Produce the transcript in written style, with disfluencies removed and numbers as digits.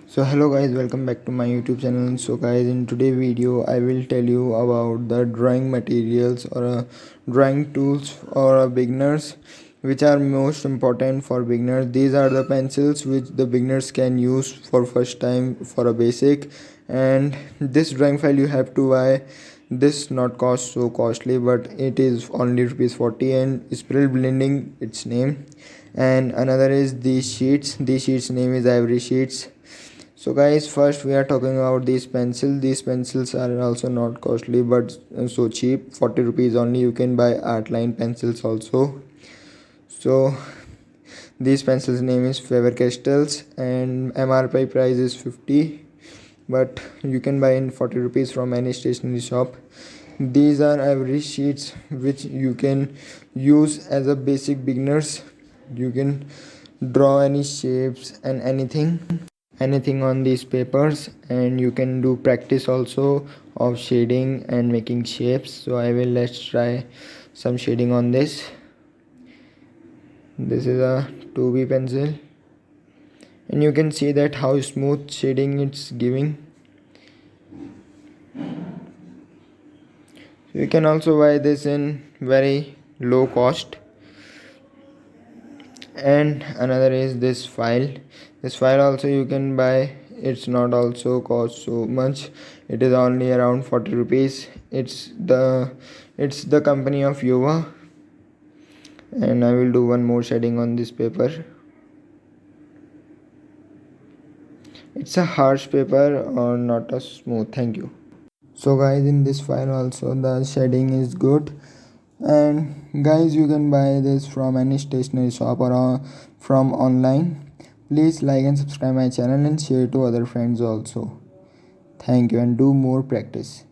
So hello guys, welcome back to my YouTube channel. So guys, in today's video I will tell you about the drawing materials or drawing tools for beginners, which are most important for beginners. These are the pencils which the beginners can use for first time for a basic. And this drawing file you have to buy. This not cost so costly, but it is only rupees 40, and spiral blending its name. And another is these sheets. These sheets name is ivory sheets. So guys, first we are talking about these pencils. These pencils are also not costly, but so cheap, 40 rupees only. You can buy art line pencils also. So these pencils name is Faber Castells, and MRP price is 50, but you can buy in 40 rupees from any stationery shop. These are ivory sheets which you can use as a basic beginners. You can draw any shapes and anything on these papers, and you can do practice also of shading and making shapes. So let's try some shading on this. This is a 2B pencil, and you can see that how smooth shading it's giving. You can also buy this in very low cost. And another is this file also you can buy. It's not also cost so much, it is only around 40 rupees. It's the company of Yuva. And I will do one more shading on this paper. It's a harsh paper or not a smooth. Thank you. So guys, in this file also the shading is good. And guys, you can buy this from any stationery shop or from online. Please like and subscribe my channel and share to other friends also. Thank you, and do more practice.